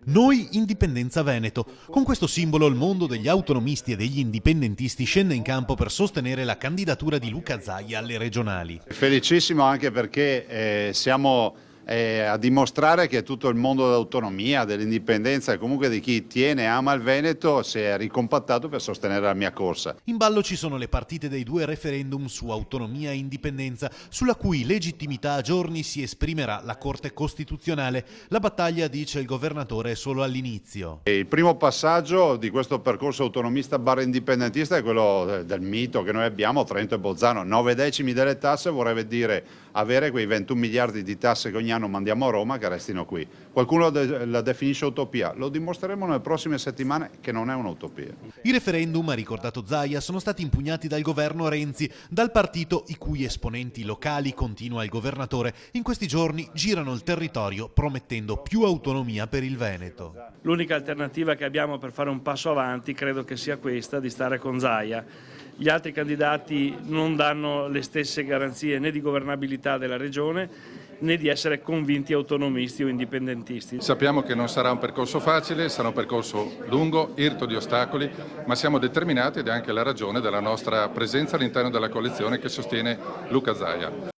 Noi Indipendenza Veneto. Con questo simbolo il mondo degli autonomisti e degli indipendentisti scende in campo per sostenere la candidatura di Luca Zaia alle regionali. Felicissimo anche perché siamo a dimostrare che tutto il mondo dell'autonomia, dell'indipendenza e comunque di chi tiene e ama il Veneto si è ricompattato per sostenere la mia corsa. In ballo ci sono le partite dei 2 referendum su autonomia e indipendenza, sulla cui legittimità a giorni si esprimerà la Corte Costituzionale. La battaglia, dice il governatore, è solo all'inizio. Il primo passaggio di questo percorso autonomista barra indipendentista è quello del mito che noi abbiamo, Trento e Bolzano. 9 decimi delle tasse vorrebbe dire avere quei 21 miliardi di tasse che ogni anno mandiamo a Roma che restino qui. Qualcuno la definisce utopia, lo dimostreremo nelle prossime settimane che non è un'utopia. I referendum, ha ricordato Zaia, sono stati impugnati dal governo Renzi, dal partito i cui esponenti locali, continua il governatore, in questi giorni girano il territorio promettendo più autonomia per il Veneto. L'unica alternativa che abbiamo per fare un passo avanti credo che sia questa, di stare con Zaia. Gli altri candidati non danno le stesse garanzie né di governabilità della regione né di essere convinti autonomisti o indipendentisti. Sappiamo che non sarà un percorso facile, sarà un percorso lungo, irto di ostacoli, ma siamo determinati ed è anche la ragione della nostra presenza all'interno della coalizione che sostiene Luca Zaia.